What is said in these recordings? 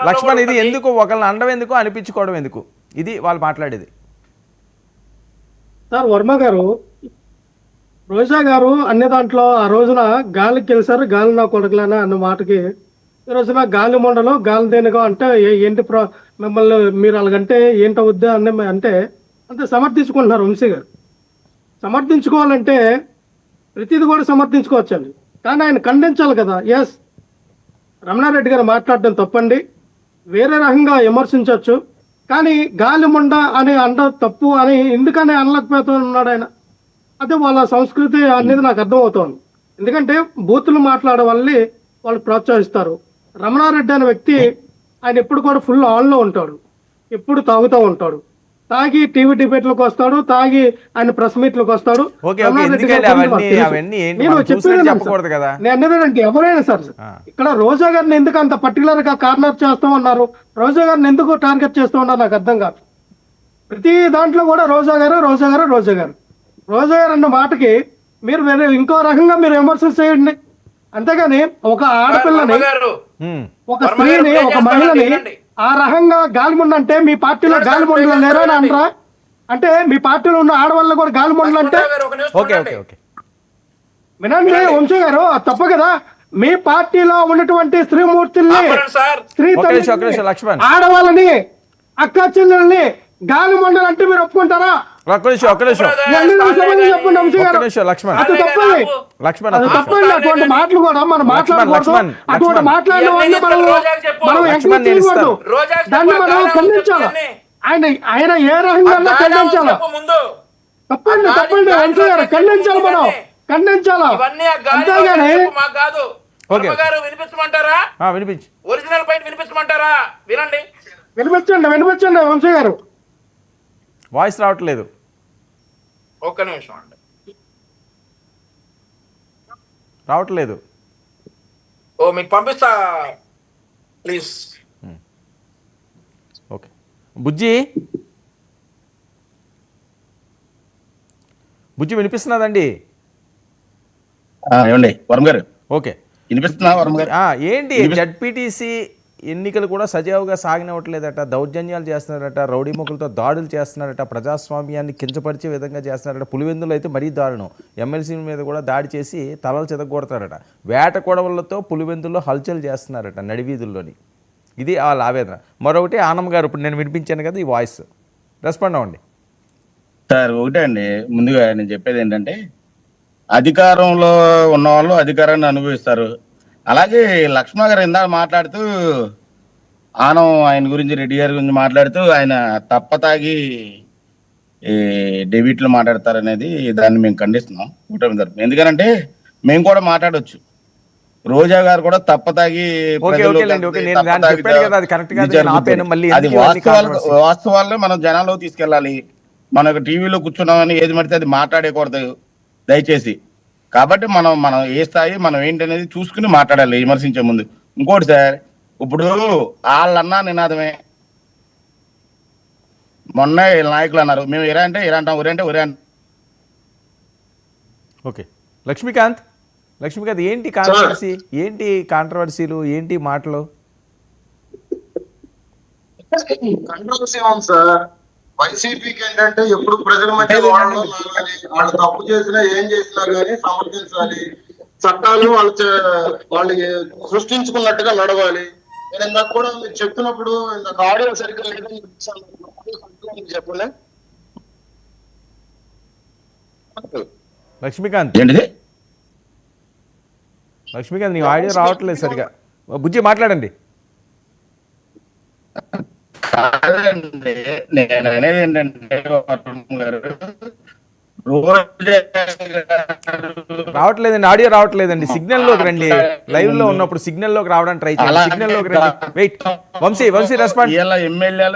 లక్ష్మణ్ ఇది ఎందుకు ఒకళ్ళని అండం ఎందుకు అనిపించుకోవడం ఎందుకు ఇది వాళ్ళు మాట్లాడేది సార్ వర్మ గారు రోజా గారు అన్ని దాంట్లో ఆ రోజున గాలికి గెలిచారు గాలి నా కొడకలేనా అన్న మాటకి ఈ రోజున గాలి మండలం గాలి దేనిగో అంటే ఏంటి మిమ్మల్ని మీరు అలాగంటే ఏంటవుద్దా అని అంటే అంతే సమర్థించుకుంటున్నారు వంశీ గారు. సమర్థించుకోవాలంటే ప్రతిది కూడా సమర్థించుకోవచ్చండి, కానీ ఆయన ఖండించాలి కదా. ఎస్, రమణారెడ్డి గారు మాట్లాడడం తప్పండి, వేరే రకంగా విమర్శించవచ్చు, కానీ గాలిమండ అని అండ తప్పు అని ఎందుకని అనలేకపోతూ ఉన్నాడు ఆయన. అదే వాళ్ళ సంస్కృతి అనేది నాకు అర్థమవుతోంది. ఎందుకంటే బూతులు మాట్లాడే వాళ్ళని వాళ్ళు ప్రోత్సహిస్తారు. రమణారెడ్డి అనే వ్యక్తి ఆయన ఎప్పుడు కూడా ఫుల్ ఆన్లో ఉంటాడు, ఎప్పుడు తాగుతూ ఉంటాడు, తాగి టీవీ డిబేట్లకు వస్తాడు, తాగి ఆయన ప్రెస్ మీట్లకు వస్తాడు. నేను అన్నదంటే ఎవరైనా సార్, ఇక్కడ రోజా గారిని ఎందుకు అంత పర్టికులర్ గా కార్నర్ చేస్తూ ఉన్నారు, రోజా గారిని ఎందుకు టార్గెట్ చేస్తూ ఉన్నారు నాకు అర్థం కాదు. ప్రతి దాంట్లో కూడా రోజా గారు రోజా గారు రోజా గారు రోజా గారు అన్న మాటకి మీరు వేరే ఇంకో రకంగా మీరు విమర్శలు చేయండి, అంతేగాని ఒక ఆడపిల్లని, ఒక స్త్రీని, ఒక మహిళని ఆ రకంగా గాలిమండ అంటే మీ పార్టీలో గాలిమండలు లేరా అని అనరా? అంటే మీ పార్టీలో ఉన్న ఆడవాళ్ళు కూడా గాలిమండలు అంటే వినండి వంశీ గారు, తప్ప కదా. మీ పార్టీలో ఉన్నటువంటి స్త్రీమూర్తుల్ని, స్త్రీ ఆడవాళ్ళని, అక్క చెల్లెల్ని గాలిమండలు అంటే మీరు ఒప్పుకుంటారా? అటువంటి మాటలు కూడా మనం మాట్లాడకూడదు, అటువంటి మాట్లాడిన వాళ్ళని మనం ఎంకరేజ్ చేయకూడదు, దాన్ని మనం ఖండించాలి. ఆయన ఏ రకంగా ఖండించాలి? తప్పండి తప్పండి వంశీ గారు, ఖండించాలి, మనం ఖండించాలా. అంతేగాని వినిపించండి వినిపించండి వంశీ గారు, వాయిస్ రావట్లేదు. ఒక్క నిమిషం అండి, రావట్లేదు. మీకు పంపిస్తా ప్లీజ్. ఓకే బుజ్జి, బుజ్జి వినిపిస్తున్నదండి? ఏమండి వర్మ గారు? ఓకే వినిపిస్తున్నా వర్మ గారు? ఏంటి జడ్పీటీసీ ఎన్నికలు కూడా సజావుగా సాగనివ్వట్లేదట, దౌర్జన్యాలు చేస్తున్నారట, రౌడీ మొక్కలతో దాడులు చేస్తున్నారట, ప్రజాస్వామ్యాన్ని కించపరిచే విధంగా చేస్తున్నారట. పులివెందులు అయితే మరీ దారుణం, ఎమ్మెల్సీ మీద కూడా దాడి చేసి తలలు చెదగొడతారట. వేట కొడవలతో పులివెందుల్లో హల్చల్ చేస్తున్నారట నడివీధుల్లోని. ఇది వాళ్ళ ఆవేదన. మరొకటి ఆనమ్మ గారు, ఇప్పుడు నేను వినిపించాను కదా ఈ వాయిస్, రెస్పాండ్ అవ్వండి సార్. ఒకటే అండి, ముందుగా నేను చెప్పేది ఏంటంటే అధికారంలో ఉన్న వాళ్ళు అధికారాన్ని అనుభవిస్తారు. అలాగే లక్ష్మణ గారు ఇందాక మాట్లాడుతూ ఆయన గురించి, రెడ్డి గారి గురించి మాట్లాడుతూ ఆయన తప్పతాగి డెబిట్లు మాట్లాడతారు అనేది దాన్ని మేము ఖండిస్తున్నాం కూటమి తరపున. ఎందుకంటే మేము కూడా మాట్లాడవచ్చు, రోజా గారు కూడా తప్పతాగి వాస్తవాలనే మనం జనాల్లో తీసుకెళ్ళాలి. మనకు టీవీలో కూర్చున్నామని ఏది పడితే అది మాట్లాడకూడదు దయచేసి. కాబట్టి మనం ఏ స్థాయి, మనం ఏంటనేది చూసుకుని మాట్లాడాలి విమర్శించే ముందు. ఇంకోటి సార్, ఇప్పుడు వాళ్ళన్నా నినాదమే, మొన్న నాయకులు అన్నారు మేము ఇరా అంటే ఇరా అంటాం, ఉరి అంటే ఉరి అంటాం. ఓకే లక్ష్మీకాంత్, ఏంటి కాంట్రవర్సీ, ఏంటి కాంట్రవర్సీలు, ఏంటి మాటలు? కాంట్రవర్సీ ఉంది సార్. వైసీపీకి ఏంటంటే ఎప్పుడు ప్రజల మధ్య వాళ్ళు తప్పు చేసినా ఏం చేసినా కానీ సమర్థించాలి, చట్టాలు వాళ్ళు సృష్టించుకున్నట్టుగా నడవాలి. నేను ఇందాక కూడా మీరు చెప్తున్నప్పుడు ఇందాక ఆడియో సరిగ్గా చెప్పలే. లక్ష్మీకాంత్ నీ ఆడియో రావట్లేదు సరిగా, బుజ్జి మాట్లాడండి. నేను అనేది ఏంటంటే రావట్లేదండి, ఆడియో రావట్లేదండి. సిగ్నల్ లోకి రండి, లైవ్ లో ఉన్నప్పుడు సిగ్నల్ లోకి రావడానికి ట్రై చేయండి. సిగ్నల్ లోకి రండి. Wait, Vamsi respond. ఎమ్మెల్యేలు,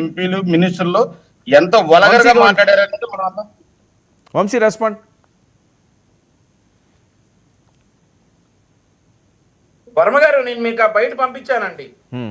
ఎంపీలు, మినిస్టర్లు ఎంత వల్గర్గా మాట్లాడారంటే వంశీ రెస్పాండ్. వర్మ గారు, నేను మీకు బయట పంపించానండి.